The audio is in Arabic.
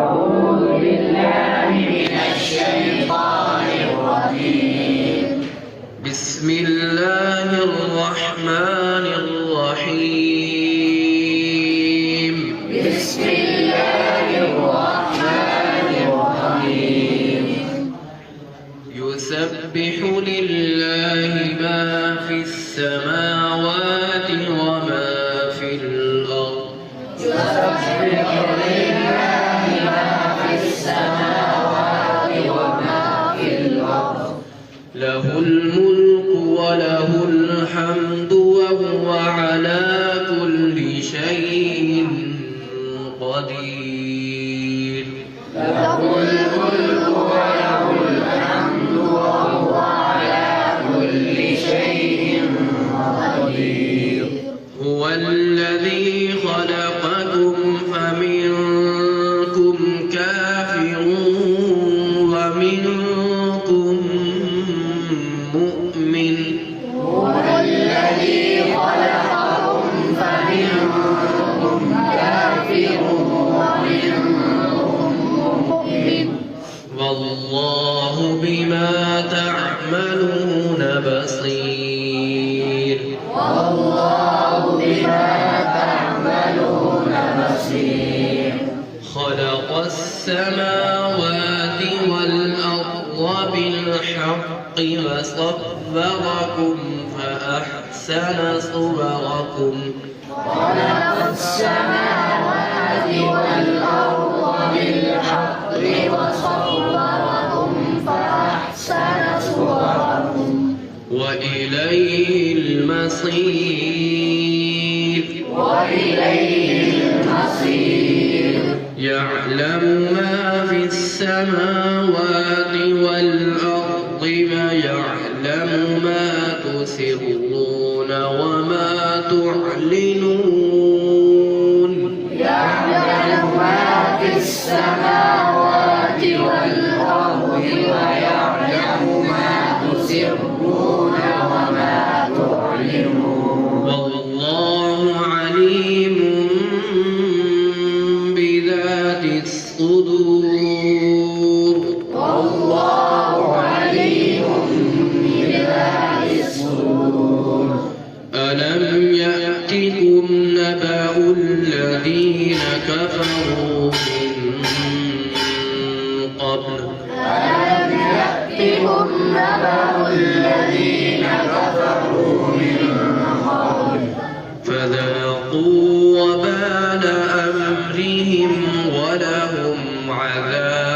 أعوذ بالله من الشيطان الرجيم. بسم الله الرحمن الرحيم. بسم الله الرحمن الرحيم. يسبح لله ما في السماوات وما في الأرض. يسبح لله ما في السماوات وما في الأرض. له الملك وله الحمد وهو على كل شيء قدير. له الملك وله الحمد وهو على كل شيء قدير. هو الذي خلقكم فمنكم كافر ومنكم مؤمن. هو الذي خلقكم فمنكم كافر ومنكم مؤمن. والله بما تعملون بصير. والله بما تعملون بصير. خلق السماوات والأرض بالحق وصوركم فأحسن صوركم. خلق السماوات والأرض بالحق وصوركم فأحسن صوركم. وإليه المصير. وإليه المصير. يعلم ما في السماوات والأرض ويعلم ما تسرون وما تعلنون. يعلم ما في السماوات والأرض ويعلم ما تسرون وما تعلنون. والله عليم بذات الصدور. والله عليم بذات الصدور. ألم يأتكم نبأ الذين كفروا من قبل. ألم يأتكم نبأ الذين كفروا من قبل فذاقوا وبال أمرهم ولهم عذاب